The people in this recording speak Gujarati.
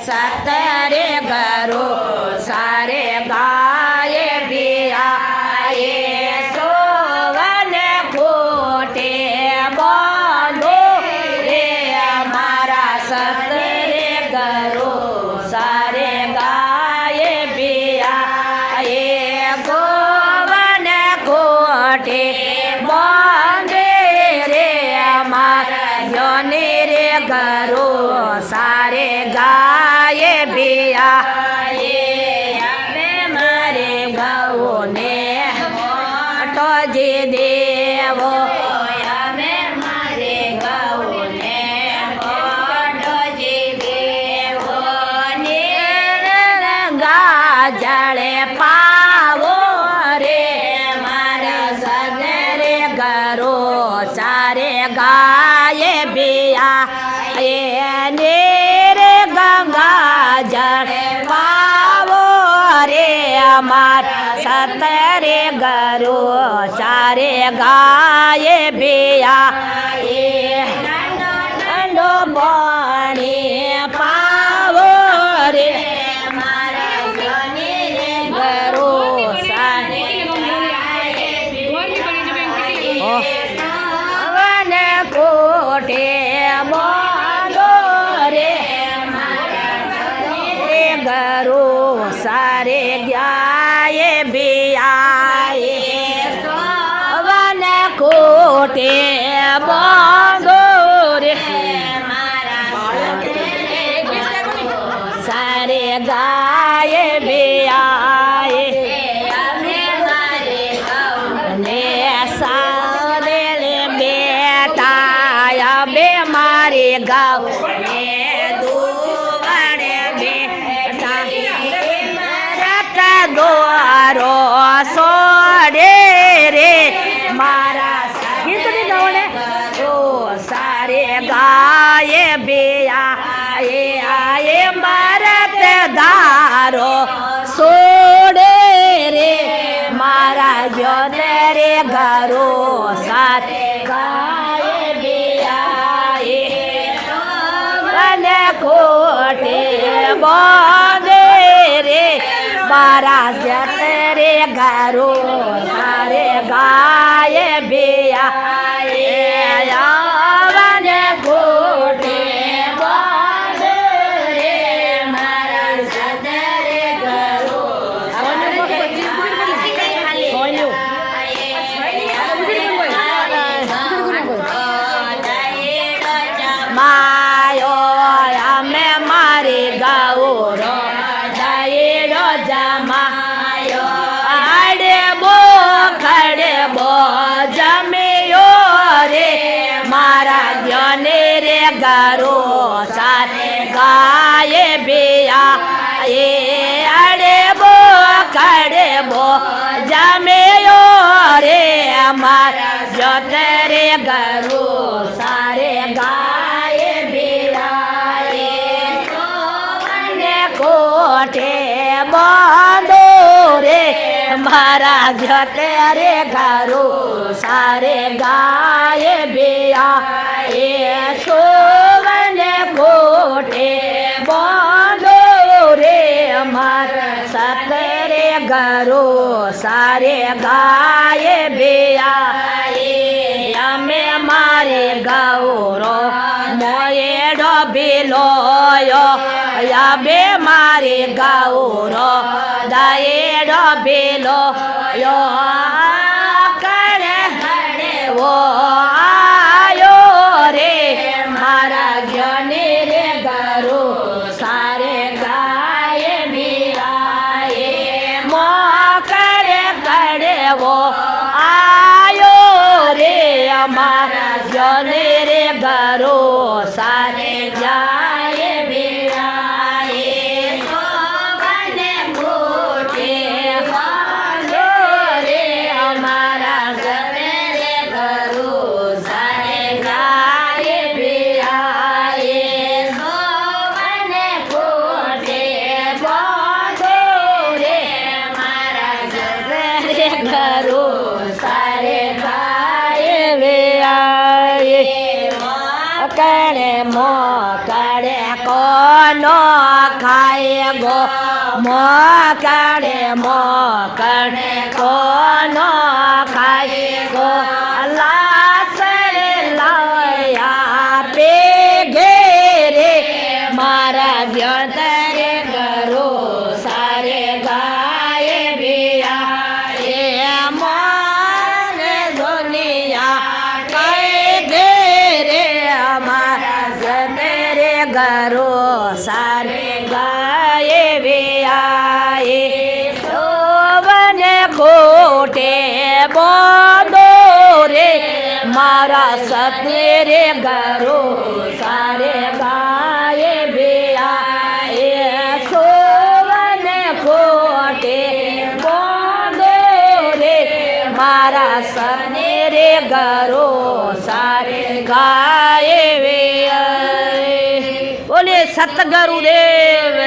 સતરે ગરો સારે ગાય બિયાએ સોવન ખોટે બાંધો રે મારા સતરે ગરો સારે ગાય બિયાએ ગોવન ખોટે બાંધે રે મારા યોને રે ગરો સારે ગાય બિયાએ અમે મારે ગૌને મોટો જે દેવો અમે મારે ગૌને મોટો જે દેવો ને ગાજળે પાવો રે મારા સદરે ગરો સારે ગાય બિયાએ ને રે ગંગા જળ પાવો રે અમારા સતરે ગરો ચારે ગાય બિયાએ ઠંડો પાણી પાવો રે મારા જોને રે ગરો સારે વન કોટે બાંધો રે ગરો સારે ગાય બિયાએ વન કોટે બાંધો રે સારે ગાય બિયાએ ને સારે બેટા બે મારી ગાવ ને દોરો સોડે રે મારા ગીતની ગાવને ઓ સારે ગાય બિયાએ આયે મારત ધારો સોડે રે મારા જોને રે ગરો સારે ગાય બિયાએ વને કોટે બાંધે રે મારા સતરે ગરો સારે ગાય બિયાએ વન કોટે બાંધે રે મારા સતરે ગરો માયો અમે મારી ગૌરો જમાયો આડે બો ખડે બો જમ્યો રે મારા જોને રે ગરો સારે ગાય બિયાએ આડે બો ખડે બો જમ્યો રે મારા જોને રે ગરો સારે ગાય બિયાએ કોટે બાંધો રે મારા જતે રે ગરો સારે ગાય બિયાએ સોવન કોટે બાંધો રે મારા સતરે ગરો સારે ગાય બિયાએ અમે મારે ગૌરો મોયેડો બિલોયો બે મારી ગૌરો દાયેડો બેલો યો કરે વો આયો રે મારા જોને રે ગરો સારે ગાય બિયાએ મો કરે વો આયો રે મારા જોને રે ગરો સારે જાય બિયાએ સોવને કોટે બાંધો રે અમારા ઘરે રે ગરો સારે ગાય બિયાએ સોવને કોટે બાંધો રે મારા ઘરે રે ગરો સારે ગાય બિયાએ કરે મો કરે નો ખાય ગો મોકળે મોકળે કોનો ખાય ગો લાસરે લાયા પે ઘેરે મારા વ્યતરે ગરો સારે ગાય બિયા એ માને દુનિયા કઈ ઘેરે અમારા વ્યતરે ગરો સારે ગાય બિયા એ શોભને ખોટે બોંધો રે મારા સતે રે ગરો સારે ગાય બિયા એ શોભને ખોટે બોંધો રે મારા સતે રે ગરો સારે ગાય બિયા બોલે સતગુરુદેવ